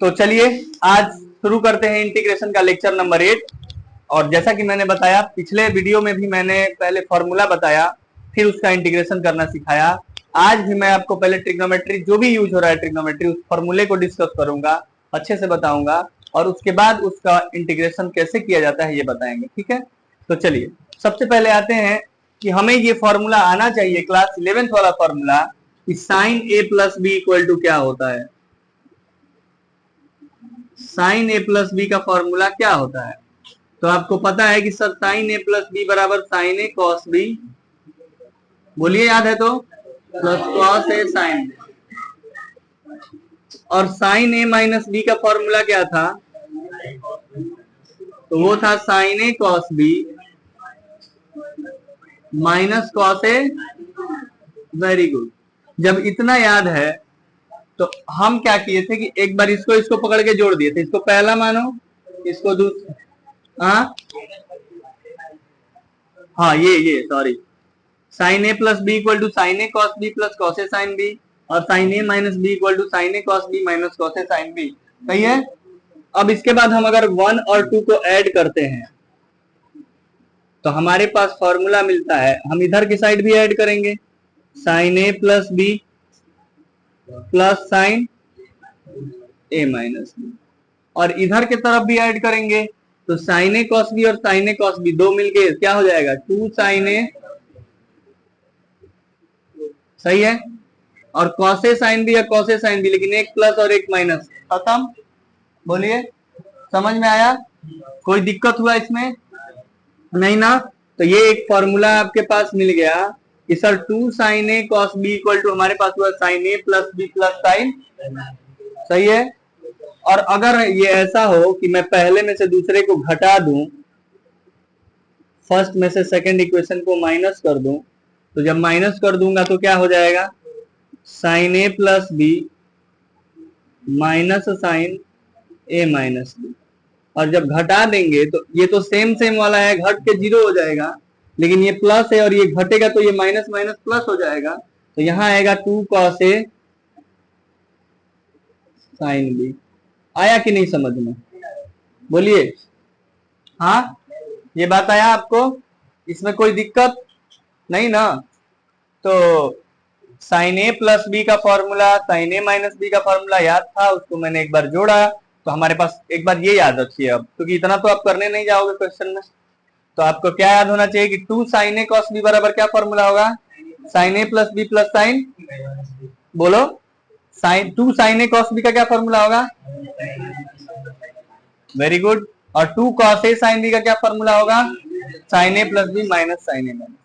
तो चलिए आज शुरू करते हैं इंटीग्रेशन का लेक्चर नंबर 8। और जैसा कि मैंने बताया पिछले वीडियो में भी मैंने पहले फॉर्मूला बताया, फिर उसका इंटीग्रेशन करना सिखाया। आज भी मैं आपको पहले ट्रिग्नोमेट्री जो भी यूज हो रहा है ट्रिग्नोमेट्री उस फॉर्मूले को डिस्कस करूंगा, अच्छे से बताऊंगा और उसके बाद उसका इंटीग्रेशन कैसे किया जाता है ये बताएंगे। ठीक है, तो चलिए सबसे पहले आते हैं कि हमें ये फॉर्मूला आना चाहिए क्लास 11th वाला फॉर्मूला कि sine A plus B equal to क्या होता है। साइन ए प्लस बी का फॉर्मूला क्या होता है? तो आपको पता है कि sir sine A plus B बराबर साइन ए कॉस बी, बोलिए याद है तो, plus cos A sine B. और साइन ए माइनस बी का फॉर्मूला क्या था? तो वो था sine A cos B minus cos A. Very good. जब इतना याद है तो हम क्या किए थे कि एक बार इसको पकड़ के जोड़ दिए थे। इसको पहला मानो, इसको दूसरा। हाँ ये sorry, sine A plus B equal to sine A cos B plus cos A sine B, और sine A minus B equal to sine A cos B minus cos A sine B. सही है। अब इसके बाद हम अगर 1 और 2 को ऐड करते हैं तो हमारे पास फॉर्मूला मिलता है। हम इधर की साइड भी ऐड करेंगे, sign A plus B plus sine A minus B, और इधर के तरफ भी ऐड करेंगे तो साइन ए कॉस बी और साइन ए कॉस बी दो मिलके क्या हो जाएगा, 2 साइन ए। सही है। और कॉस ए साइन बी या कॉस ए साइन बी, लेकिन एक प्लस और एक माइनस, खत्म। बोलिए समझ में आया? कोई दिक्कत हुआ इसमें? नहीं ना। तो ये एक फॉर्मूला आपके पास मिल गया कि sir 2 sine A cos B equal to हमारे पास हुआ sine A plus B plus sine. सही है। और अगर ये ऐसा हो कि मैं पहले में से दूसरे को घटा दूं, फर्स्ट में से सेकंड इक्वेशन को माइनस कर दूं, तो जब माइनस कर दूंगा तो क्या हो जाएगा, sine A plus B minus sign A minus B. और जब घटा देंगे तो ये तो सेम वाला है, घट के 0 हो जाएगा, लेकिन ये प्लस है और ये घटेगा तो ये माइनस माइनस प्लस हो जाएगा। तो यहां आएगा 2 कॉस ए साइन बी। आया कि नहीं समझ में? बोलिए। हाँ, ये बात आया आपको? इसमें कोई दिक्कत नहीं ना? तो साइन ए प्लस बी का formula, sign A minus B का फॉर्मूला याद था, उसको मैंने एक बार जोड़ा तो हमारे पास, एक बार ये याद रखिए अब, क्योंकि इतना तो आप करने नहीं जाओगे क्वेश्चन में। तो आपको क्या याद होना चाहिए कि 2 साइन ए कॉस बी बराबर क्या फॉर्मूला होगा, sign A plus B plus sign, बोलो, sign 2 sine A cos B का क्या फॉर्मूला होगा? Very good. और 2 कॉस ए साइन बी का क्या फॉर्मूला होगा, sign A plus B minus sign A minus.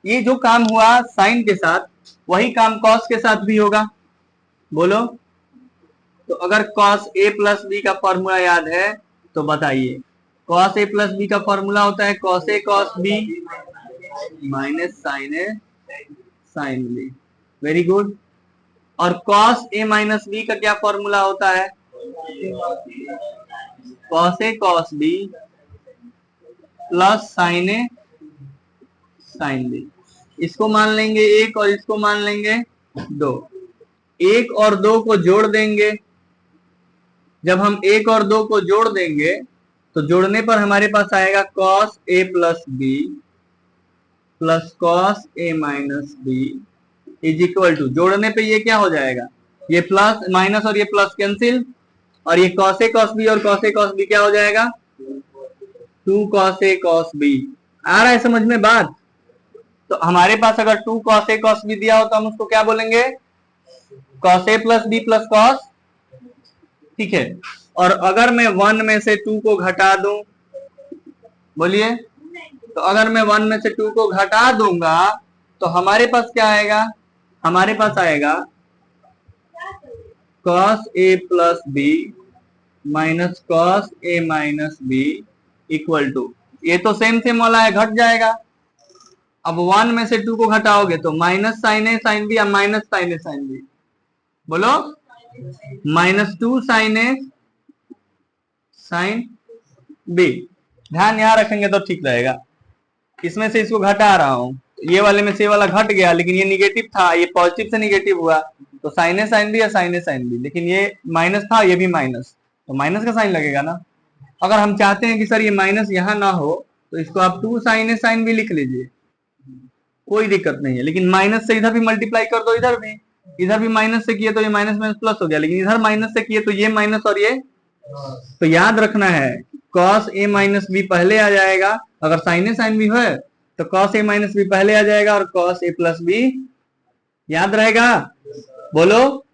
ये जो काम हुआ साइन के साथ, वही काम कॉस के साथ भी होगा। बोलो। तो अगर कॉस ए प्लस बी का फॉर्मूला याद है तो बताइए। कॉस ए प्लस बी का फॉर्मूला होता है cos A cos B minus sign A sine B. Very good. और कॉस ए माइनस बी का क्या फॉर्मूला होता है, cos A cos B plus sine A sine B. इसको मान लेंगे 1 और इसको मान लेंगे 2। 1 और 2 को जोड़ देंगे। जब हम 1 और 2 को जोड़ देंगे तो जोड़ने पर हमारे पास आएगा cos A plus B plus cos A minus B is equal to, जोड़ने पे ये क्या हो जाएगा, ये प्लस माइनस और ये प्लस कैंसिल, और ये कॉस ए कॉस बी और कॉस ए कॉस बी क्या हो जाएगा, 2 कॉस ए कॉस बी। आ रहा है समझ में बात? तो हमारे पास अगर 2 कॉस ए कॉस बी दिया हो तो हम उसको क्या बोलेंगे, cos A plus B plus cos. ठीक है। और अगर मैं 1 में से 2 को घटा दूं, बोलिए, तो अगर मैं 1 में से 2 को घटा दूंगा तो हमारे पास क्या आएगा, हमारे पास आएगा cos A plus B minus cos A minus B equal to, ये तो सेम वाला है, घट जाएगा। अब 1 में से 2 को घटाओगे तो माइनस साइन ए साइन बी या माइनस साइन ए साइन बी, बोलो, -2 साइन ए साइन बी। ध्यान यहां रखेंगे तो ठीक रहेगा। इसमें से इसको घटा रहा हूं, ये वाले में से वाला घट गया, लेकिन ये निगेटिव था, ये पॉजिटिव से निगेटिव हुआ तो साइन ए साइन बी या साइन ए साइन बी, लेकिन ये माइनस था, ये भी माइनस, तो माइनस का साइन लगेगा ना। अगर हम चाहते हैं कि सर ये माइनस यहाँ ना हो, तो इसको आप 2 साइन ए साइन बी लिख लीजिए, कोई दिक्कत नहीं है। लेकिन माइनस से इधर भी मल्टीप्लाई कर दो, इधर भी माइनस से किए तो ये माइनस माइनस प्लस हो गया, लेकिन इधर माइनस से किए तो ये माइनस और ये, तो याद रखना है cos a माइनस बी पहले आ जाएगा, अगर साइन ए साइन बी है तो cos a माइनस बी पहले आ जाएगा और cos a प्लस बी, याद रहेगा? बोलो,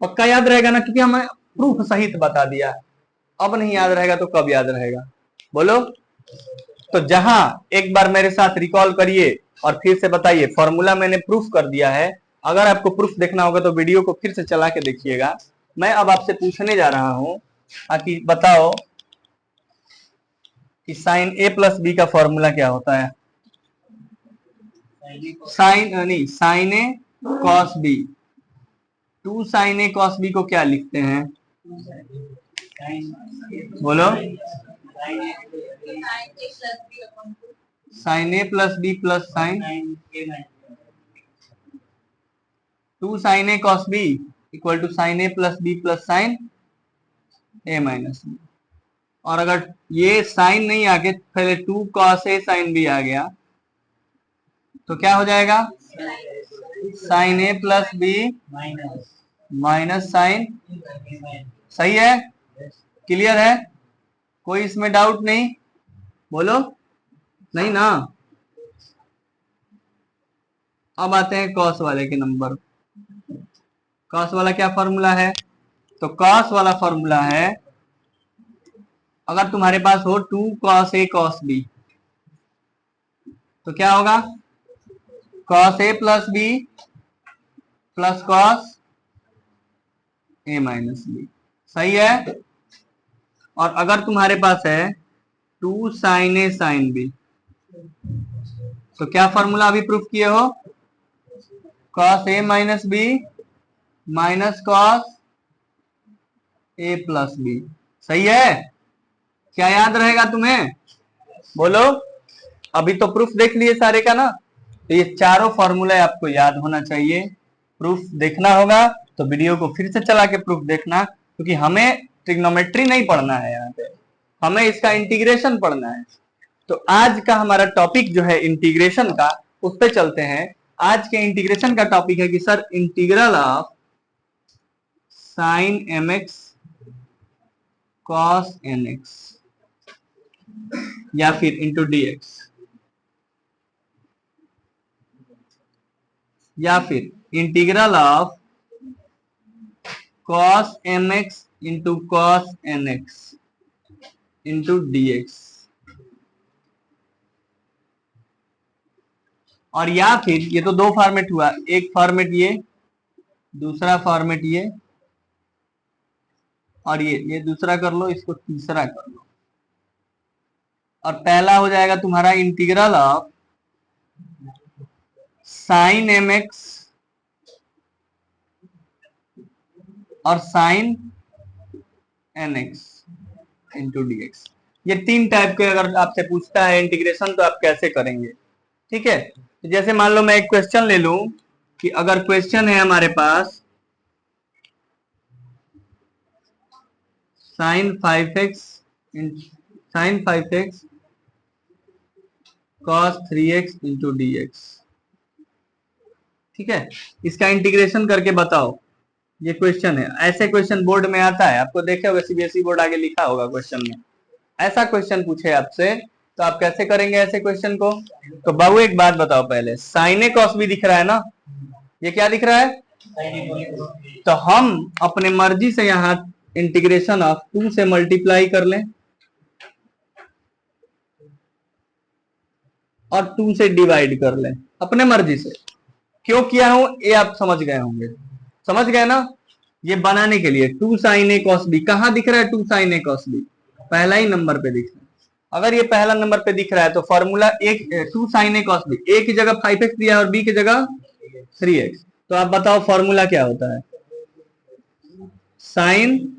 पक्का याद रहेगा ना, क्योंकि हमें प्रूफ सहित बता दिया। अब नहीं याद रहेगा तो कब याद रहेगा? बोलो। तो जहां एक बार मेरे साथ रिकॉल करिए और फिर से बताइए, फॉर्मूला मैंने प्रूफ कर दिया है। अगर आपको प्रूफ देखना होगा तो वीडियो को फिर से चला के देखिएगा। मैं अब आपसे पूछने जा रहा हूं कि बताओ कि साइन ए प्लस बी का फॉर्मूला क्या होता है? Sine A cos B, 2 sine A cos B को क्या लिखते हैं? बोलो। Sine A plus B plus sine 2 sine A cos B equal to sine A plus B plus sine A minus B. और अगर ये साइन नहीं आके पहले 2 कॉस ए साइन बी आ गया तो क्या हो जाएगा? Sine A plus B minus sign, सही है? क्लियर है? कोई इसमें डाउट नहीं? बोलो। नहीं ना? अब आते हैं कॉस वाले के नंबर। कॉस वाला क्या फॉर्मूला है? तो कॉस वाला फॉर्मूला है, अगर तुम्हारे पास हो 2 कॉस ए कॉस बी तो क्या होगा? Cos A plus B plus cos A minus B, सही है? और अगर तुम्हारे पास है 2 साइन ए साइन बी तो क्या फॉर्मूला अभी प्रूफ किए हो? Cos A minus B minus cos A plus B, सही है? क्या याद रहेगा तुम्हें? बोलो। अभी तो प्रूफ देख लिए सारे का ना, तो ये चारों फॉर्मूले आपको याद होना चाहिए। प्रूफ देखना होगा तो वीडियो को फिर से चला के प्रूफ देखना, क्योंकि हमें ट्रिग्नोमेट्री नहीं पढ़ना है, यहाँ पे हमें इसका इंटीग्रेशन पढ़ना है। तो आज का हमारा टॉपिक जो है इंटीग्रेशन का, उस पर चलते हैं। आज के इंटीग्रेशन का टॉपिक है कि sir integral of sine M X cos N X या फिर इंटू डी एक्स, या फिर integral of cos mx into cos nx into dx, और या फिर ये तो दो फॉर्मेट हुआ, एक फॉर्मेट ये, दूसरा फॉर्मेट ये, और ये दूसरा कर लो, इसको तीसरा कर लो, और पहला हो जाएगा तुम्हारा integral of sine M X और sine N X into D X. ये 3 टाइप के अगर आपसे पूछता है इंटीग्रेशन तो आप कैसे करेंगे, ठीक है? तो जैसे मान लो मैं एक क्वेश्चन ले लूं कि अगर क्वेश्चन है हमारे पास sine 5x cos 3x into D X, ठीक है? इसका इंटीग्रेशन करके बताओ। ये क्वेश्चन है, ऐसे क्वेश्चन बोर्ड में आता है, आपको देखे होगा सीबीएसई बोर्ड आगे लिखा होगा क्वेश्चन में। ऐसा क्वेश्चन पूछे आपसे तो आप कैसे करेंगे ऐसे क्वेश्चन को? तो बाबू एक बात बताओ, पहले साइन ए कॉस बी दिख रहा है ना, ये क्या दिख रहा है? तो हम अपने मर्जी से यहाँ इंटीग्रेशन ऑफ 2 से मल्टीप्लाई कर लें और 2 से डिवाइड कर लें, अपने मर्जी से। क्यों किया हूं ये आप समझ गए होंगे, समझ गए ना? ये बनाने के लिए 2 साइन ए कॉस बी कहां दिख रहा है? 2 साइन ए कॉस बी पहला ही नंबर पे दिख रहा है। अगर ये पहला नंबर पे दिख रहा है तो formula 2 sine A cos B, ए की जगह 5x दिया और बी की जगह 3x, तो आप बताओ फॉर्मूला क्या होता है? साइन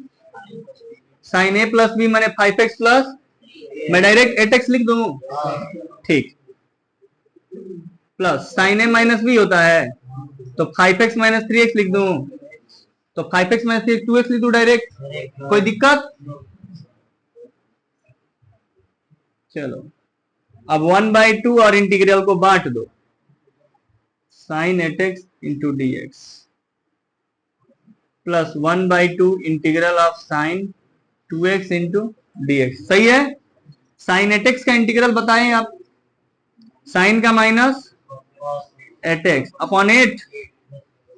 ए प्लस बी माने 5x प्लस, मैं डायरेक्ट 8x लिख दूं, ठीक, plus sine A minus B होता है तो 5x माइनस 3x लिख दूं, तो 5x में से 2x लिख दो डायरेक्ट, कोई दिक्कत? चलो अब 1/2 और इंटीग्रल को बांट दो, sin 8x into D x plus 1/2 integral of sin 2x into D x. सही है। sin 8x का इंटीग्रल बताएं आप, sin का माइनस 8x अपॉन 8,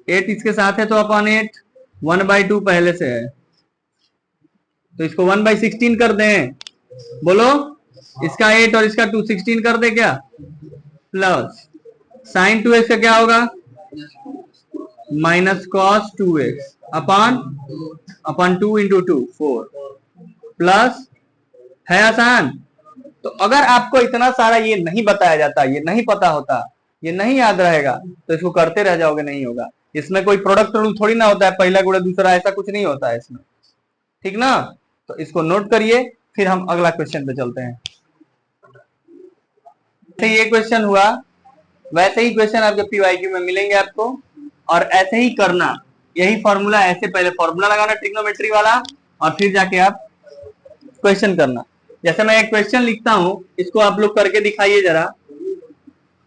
8 इसके साथ है तो अपॉन 8, 1/2 पहले से है तो इसको 1/16 कर दें। बोलो, इसका 8 और इसका 2 16 कर दे क्या? प्लस sin 2x का क्या होगा? Minus cos 2x upon 2 into 2 4 plus, है आसान। तो अगर आपको इतना सारा ये नहीं बताया जाता, ये नहीं पता होता, ये नहीं याद रहेगा तो इसको करते रह जाओगे, नहीं होगा। इसमें कोई प्रोडक्ट रूल थोड़ी ना होता है, पहला गुणा दूसरा, ऐसा कुछ नहीं होता है इसमें, ठीक ना। तो इसको नोट करिए, फिर हम अगला क्वेश्चन पे चलते हैं। ये क्वेश्चन हुआ, वैसे ही क्वेश्चन आपके पीवाईक्यू में मिलेंगे आपको, और ऐसे ही करना, यही फॉर्मूला, ऐसे पहले फॉर्मूला लगाना ट्रिग्नोमेट्री वाला और फिर जाके आप क्वेश्चन करना। जैसे मैं एक क्वेश्चन लिखता हूं, इसको आप लोग करके दिखाइए जरा।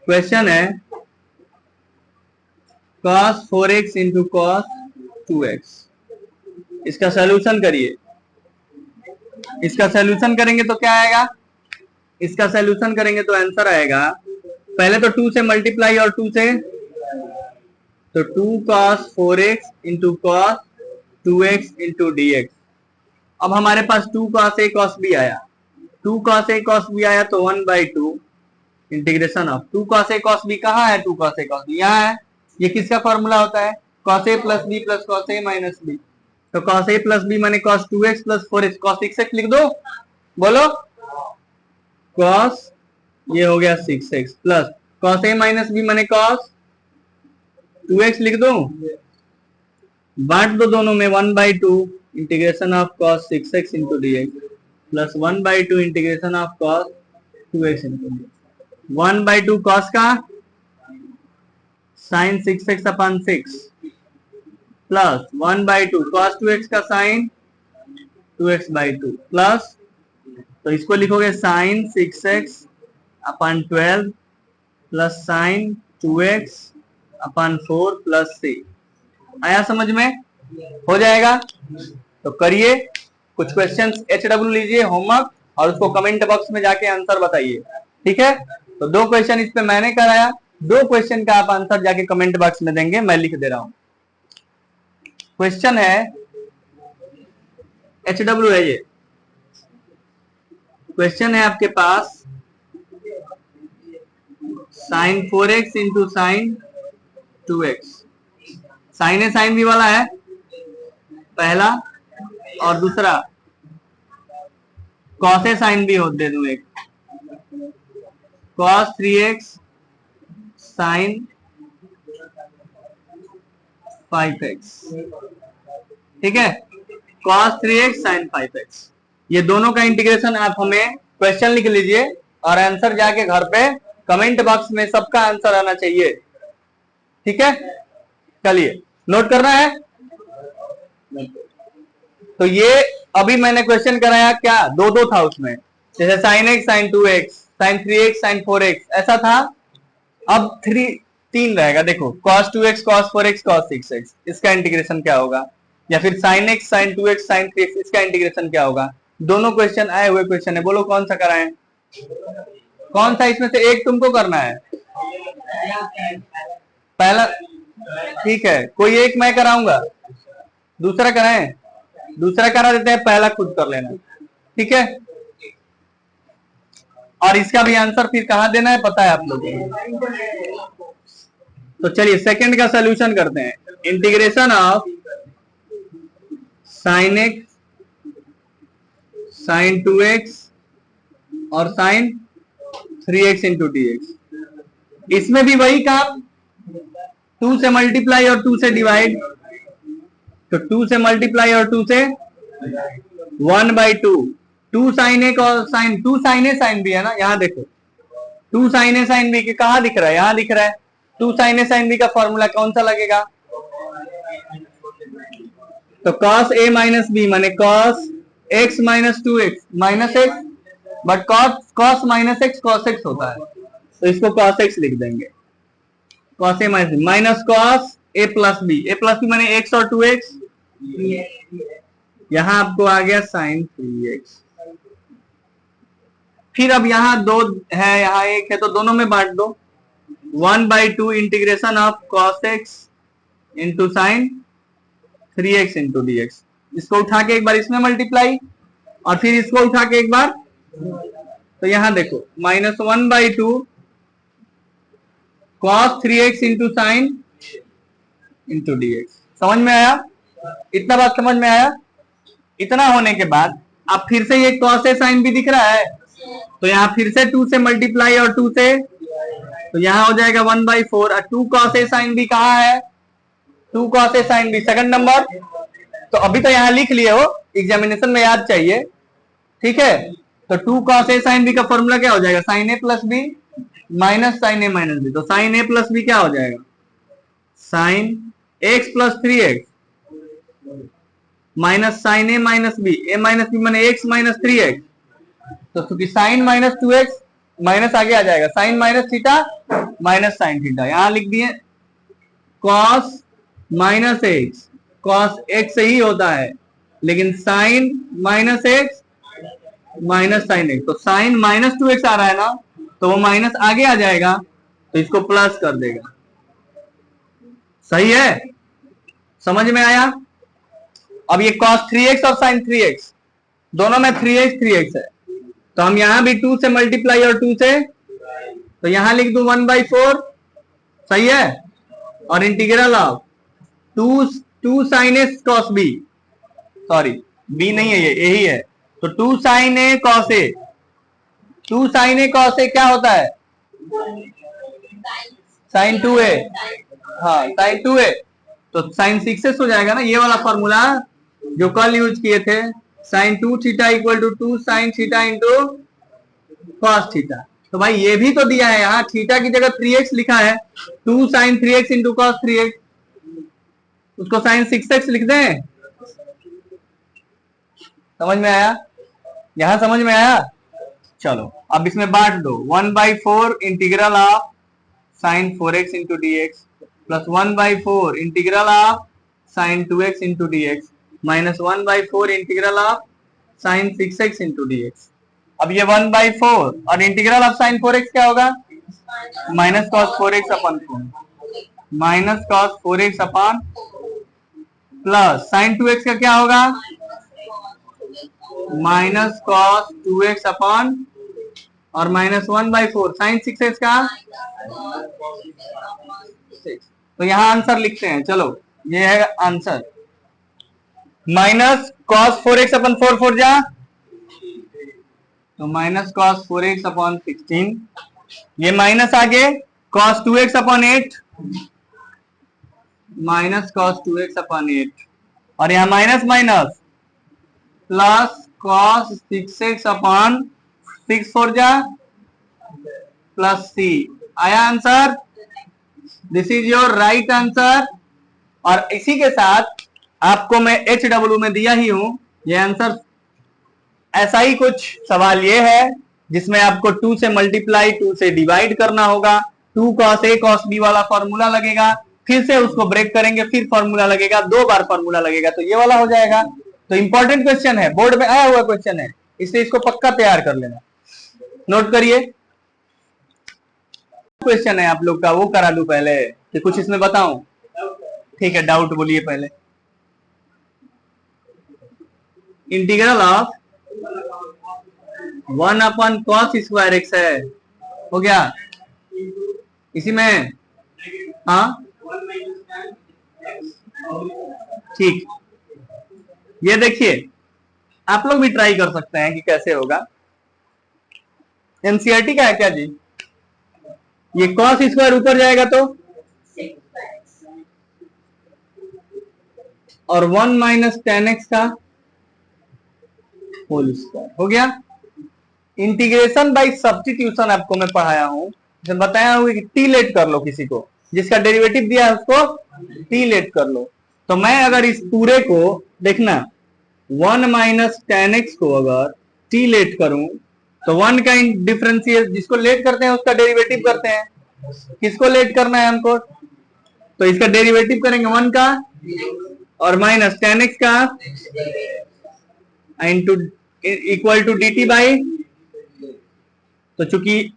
क्वेश्चन है cos 4x into cos 2x, इसका सोल्यूशन करिए। इसका सोल्यूशन करेंगे तो क्या आएगा? इसका सोल्यूशन करेंगे तो आंसर आएगा, पहले तो 2 से मल्टीप्लाई और 2 से, तो 2 cos 4x into cos 2x into dx। अब हमारे पास 2 cos a cos b आया, 2 cos a cos b आया तो 1/2 integration of 2 cos a cos b। कहाँ है 2 cos a cos b? यहाँ है। ये किसका फॉर्मूला होता है? cos a plus b plus cos a minus b। तो cos a प्लस b माने cos 2x plus 4x, cos 6x लिख दो। बोलो, cos ये हो गया 6x plus cos a minus b माने cos 2x लिख दो। बांट दो दोनों में, 1/2 integration of cos 6x into dx plus 1/2 integration of cos 2x into dx। 1/2 cos का sin 6x upon 6 plus 1/2 cos 2x का sin 2x/2 प्लस, तो इसको लिखोगे sin 6x upon 12 plus sin 2x upon 4 plus c। आया समझ में? हो जाएगा। तो करिए कुछ क्वेश्चंस HW लीजिए होमवर्क और उसको कमेंट बॉक्स में जाके आंसर बताइए, ठीक है। तो 2 क्वेश्चन इस पे मैंने कराया, 2 क्वेश्चन का आप आंसर जाके कमेंट बॉक्स में देंगे, मैं लिख दे रहा हूं। क्वेश्चन है HW है ये, क्वेश्चन है आपके पास sin 4x into sin 2x। sin a sin b वाला है पहला, और दूसरा cos a sin b हो दे दूं एक, cos 3x sin 5x, ठीक है। cos 3x sin 5x, ये दोनों का इंटीग्रेशन आप हमें क्वेश्चन लिख लीजिए और आंसर जाके घर पे कमेंट बॉक्स में सबका आंसर आना चाहिए, ठीक है। चलिए नोट करना है। तो ये अभी मैंने क्वेश्चन कराया, क्या 2-2 था उसमें, जैसे sin x sin 2x sin 3x sin 4x ऐसा था। अब 3 रहेगा, देखो cos 2x cos 4x cos 6x, इसका इंटीग्रेशन क्या होगा, या फिर sin x sin 2x sin 3x, इसका इंटीग्रेशन क्या होगा। दोनों क्वेश्चन आए हुए क्वेश्चन है, बोलो कौन सा कराएं? कौन सा इसमें से एक तुमको करना है? पहला, ठीक है, कोई एक मैं कराऊंगा, दूसरा कराएं? दूसरा करा देते हैं, पहला खुद कर लेना, ठीक है। और इसका भी आंसर फिर कहां देना है पता है आप लोगों को। तो चलिए सेकंड का सॉल्यूशन करते हैं। Integration of sin x sin 2x और sin 3x इंटू dx। इसमें भी वही काम, 2 से मल्टीप्लाई और 2 से डिवाइड, तो 2 से मल्टीप्लाई और 2 से 1/2, 2 sin a और sin 2 sin a sin b है ना, यहां देखो 2 sin a sin b के कहां दिख रहा है, यहां दिख रहा है। 2 sin a sin b का फॉर्मूला कौन सा लगेगा? तो cos a माइनस बी माने cos x minus 2x minus x, but cos minus X cos x होता है, तो इसको cos x लिख देंगे। cos a minus cos a plus B माने x और 2x, यहां आपको आ गया sin 3x। फिर अब यहाँ दो है, यहाँ एक है, तो दोनों में बांट दो। 1/2 integration of cos x into sine 3x into dx। इसको उठा के एक बार इसमें मल्टीप्लाई और फिर इसको उठा के एक बार, तो यहां देखो -1/2 cos 3x into sine into dx। समझ में आया? इतना बात समझ में आया? इतना होने के बाद अब फिर से ये cos a sin b दिख रहा है, तो यहाँ फिर से 2 से मल्टीप्लाई और 2 से, तो यहाँ हो जाएगा 1/4 और 2 cos a sin b कहाँ है? 2 cos a sin b second number. तो अभी तो यहाँ लिख लिए हो, एग्जामिनेशन में याद चाहिए, ठीक है। तो 2 cos a sin b का फॉर्मूला क्या हो जाएगा? sin a plus B minus sin a minus B. तो sin a प्लस बी क्या हो जाएगा? sin x plus 3x minus sin a minus B माने x माइनस 3x। तो क्योंकि साइन माइनस 2x माइनस आगे आ जाएगा, sine minus theta minus sine theta, यहां लिख दिए cos minus X, cos x ही होता है, लेकिन sine minus X minus sine X, तो साइन माइनस 2x आ रहा है ना, तो वो माइनस आगे आ जाएगा, तो इसको प्लस कर देगा। सही है? समझ में आया? अब ये cos 3x और sin 3x दोनों में 3x है, तो हम यहां भी 2 से मल्टीप्लाई और 2 से, तो यहां लिख दू 1/4। सही है? और integral of 2 sin a cos b, sorry b नहीं है, ये यही है, तो 2 sin a cos a, 2 sin a cos a क्या होता है? sin 2a, हाँ sin 2a, तो sin 6x हो जाएगा ना, ये वाला फॉर्मूला जो कल यूज किए थे, sin 2 theta equal to 2 sin theta into cos theta. तो भाई ये भी तो दिया है, यहाँ थीटा की जगह 3x लिखा है, 2 sin 3x into cos 3x, उसको sin 6x लिख दें। समझ में आया? यहां समझ में आया? चलो अब इसमें बांट दो, 1/4 integral of sin 4x into dx plus 1/4 integral of sin 2x into dx minus 1/4 integral of sin 6x into dx। अब ये 1/4 और इंटीग्रल ऑफ sin 4x क्या होगा? माइनस cos 4x अपन 4 माइनस cos 4x अपन प्लस sin 2x का क्या होगा? Minus cos 2x अपन और minus 1/4 sin 6x का, तो यहां आंसर लिखते हैं। चलो ये है आंसर, माइनस cos 4x अपन 4 जा, तो माइनस cos 4x अपॉन 16, ये माइनस आगे cos 2x upon 8 minus cos 2x upon 8 और यहां minus minus plus cos 6x upon 6 4 जा प्लस c। आया answer? This is your right answer. और इसी के साथ आपको मैं HW में दिया ही हूं ये आंसर। ऐसा ही कुछ सवाल ये है जिसमें आपको 2 से मल्टीप्लाई 2 से डिवाइड करना होगा, 2 cos a cos b वाला फॉर्मूला लगेगा, फिर से उसको ब्रेक करेंगे, फिर फॉर्मूला लगेगा, 2 बार फॉर्मूला लगेगा, तो ये वाला हो जाएगा। तो इंपॉर्टेंट क्वेश्चन है, बोर्ड में आया हुआ क्वेश्चन है, इसलिए इसको पक्का तैयार कर लेना। नोट करिए, क्वेश्चन है आप लोग का, वो करा दूं पहले कि कुछ इसमें बताऊं? ठीक है, डाउट बोलिए पहले। Integral of 1 upon cos square x है, हो गया इसी में, हाँ ठीक। ये देखिए आप लोग भी ट्राई कर सकते हैं कि कैसे होगा। एनसीईआरटी का है क्या जी? ये cos स्क्वायर ऊपर जाएगा तो, और 1 माइनस tan x का होल स्क्वायर हो गया। इंटीग्रेशन बाय सब्स्टिट्यूशन आपको मैं पढ़ाया हूं, जब बताया हूं कि टी लेट कर लो, किसी को जिसका डेरिवेटिव दिया है उसको टी लेट कर लो। तो मैं अगर इस पूरे को देखना 1 माइनस टेन एक्स को अगर t लेट करूं तो 1 का डिफरेंशियल जिसको लेट करते हैं उसका डेरिवेटिव करते हैं, किसको लेट करना है हमको, तो इसका डेरिवेटिव करेंगे 1 का और माइनस टेन एक्स का into equal to D T by, तो चूंकि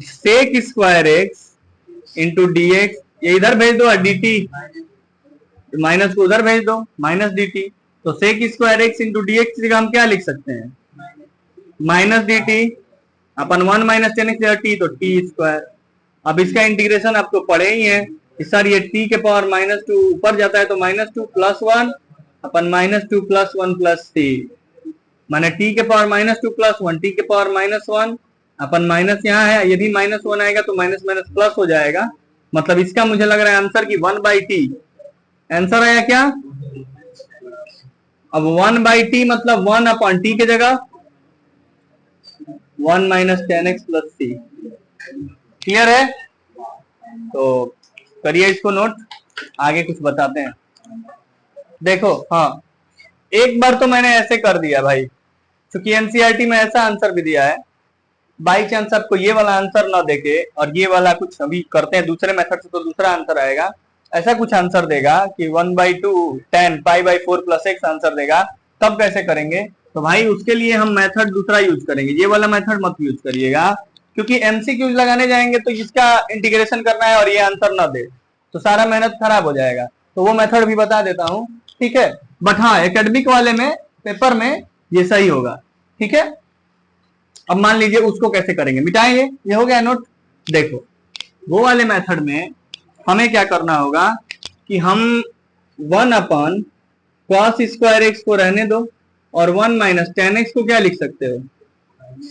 sec square X into D X, ये इधर भेज दो और डी टी माइनस को उधर भेज दो माइनस डी टी, तो sec square X into D X की जगह हम क्या लिख सकते हैं माइनस डी टी अपन 1 माइनस टेन एक्स टी, तो टी स्क्वायर। अब इसका इंटीग्रेशन आप तो पढ़े ही है कि सर ये टी के पावर -2 ऊपर जाता है तो -2 + 1 अपन -2 + 1 + c, माने टी के पावर -2 + 1 टी के पावर -1 अपन माइनस यहाँ है, ये भी -1 आएगा तो माइनस माइनस प्लस हो जाएगा। मतलब इसका मुझे लग रहा है आंसर की 1/t आंसर आया क्या। अब 1/t मतलब 1/t की जगह 1 माइनस टेन एक्स प्लस सी। क्लियर है, तो करिए इसको नोट, आगे कुछ बताते हैं। देखो हाँ, एक बार तो मैंने ऐसे कर दिया भाई, क्योंकि एनसीईआरटी में ऐसा आंसर भी दिया है, बाई चांस आपको ये वाला आंसर ना देके और ये वाला कुछ अभी करते हैं दूसरे मेथड से तो दूसरा आंसर आएगा, ऐसा कुछ आंसर देगा कि 1/2 10 π/4 + x आंसर देगा, तब कैसे करेंगे। तो भाई उसके लिए हम मेथड दूसरा यूज करेंगे, ये वाला मेथड मत यूज करिएगा, क्योंकि एमसीक्यूज लगाने जाएंगे तो इसका इंटीग्रेशन करना है और ये आंसर ना दे तो सारा मेहनत खराब हो जाएगा, तो वो मेथड भी बता देता हूँ, ठीक है। बट हाँ एकेडमिक वाले में पेपर में ये सही होगा, ठीक है। अब मान लीजिए उसको कैसे करेंगे, मिटाएंगे, ये हो गया नोट। देखो वो वाले मेथड में हमें क्या करना होगा कि हम 1/cos² x को रहने दो और 1 माइनस टेन एक्स को क्या लिख सकते हो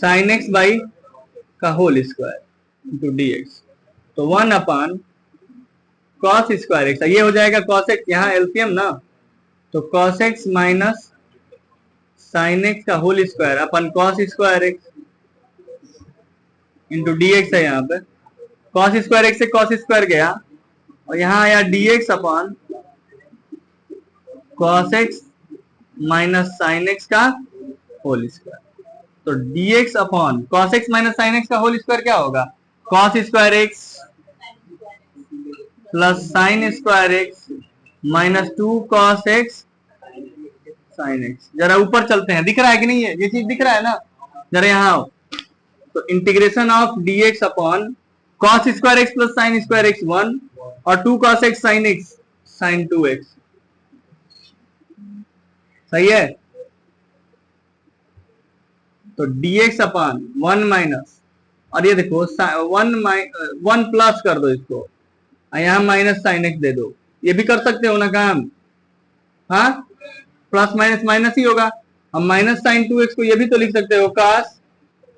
sin x बाई का whole square into D X, तो 1/cos² x ये हो जाएगा cos x, यहाँ एलसीएम ना, तो cos x minus sin x का होल स्क्वायर अपन cos² x into D X है, यहाँ पे cos² x से cos² गया और यहाँ आया dx अपन cos x minus sin x का होल स्क्वायर, तो dx upon cos x minus sin x का होल स्क्वायर क्या होगा cos² x plus sin² x minus 2 cos x sin x। जरा ऊपर चलते हैं, दिख रहा है कि नहीं है, ये चीज दिख रहा है ना, जरा यहाँ आओ, तो integration of dx upon cos² x plus sin² x 1 और 2 cos x sin x sin 2x, सही है। तो dx अपॉन 1 माइनस, और ये देखो 1 प्लस कर दो इसको, यहाँ माइनस sin x दे दो, ये भी कर सकते हो ना काम, हाँ प्लस माइनस माइनस ही होगा, हम माइनस sin 2x को ये भी तो लिख सकते हो cos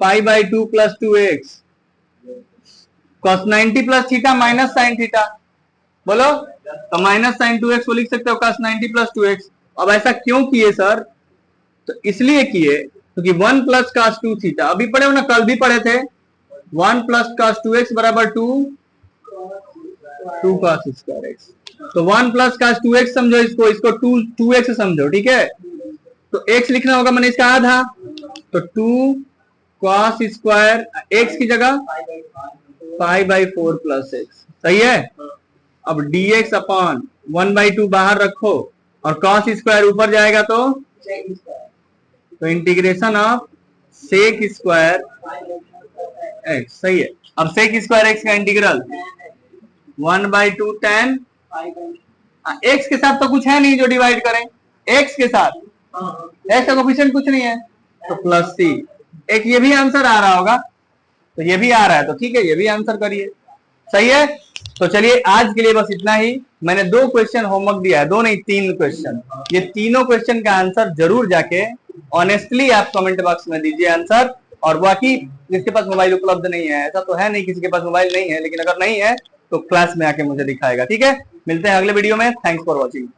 π/2 plus 2x, cos 90 plus theta minus sin theta, बोलो, तो माइनस sin 2x को लिख सकते हो cos 90 प्लस 2x। अब ऐसा क्यों किए सर, तो इसलिए किए क्योंकि 1 प्लस cos 2 थीटा, अभी पढ़े हो ना, कल भी पढ़े थे, 1 प्लस cos 2x बराबर 2 cos² x, तो 1 प्लस cos 2x समझो इसको, इसको 2x समझो, ठीक है। तो x लिखना होगा मैंने इसका आधा, तो 2 cos² x की जगह π/4 प्लस x, सही है। अब dx अपॉन 1/2 बाहर रखो और cos² ऊपर जाएगा तो इंटीग्रेशन ऑफ sec² x, सही है। अब sec² x का इंटीग्रल 1/2 tan x के साथ तो कुछ है नहीं जो डिवाइड करें, x के साथ x का कोफिशिएंट कुछ नहीं है, तो प्लस c, एक ये भी आंसर आ रहा होगा, तो ये भी आ रहा है, तो ठीक है ये भी आंसर करिए, सही है। तो चलिए आज के लिए बस इतना ही, मैंने 2 क्वेश्चन होमवर्क दिया है, 2 नहीं 3 क्वेश्चन, ये तीनों क्वेश्चन का आंसर जरूर जाके ऑनेस्टली आप कमेंट बॉक्स में दीजिए आंसर, और बाकी जिसके पास मोबाइल उपलब्ध नहीं है, ऐसा तो है नहीं किसी के पास मोबाइल नहीं है, लेकिन अगर नहीं है तो क्लास में आके मुझे दिखाएगा, ठीक है। मिलते हैं अगले वीडियो में, थैंक्स फॉर वॉचिंग।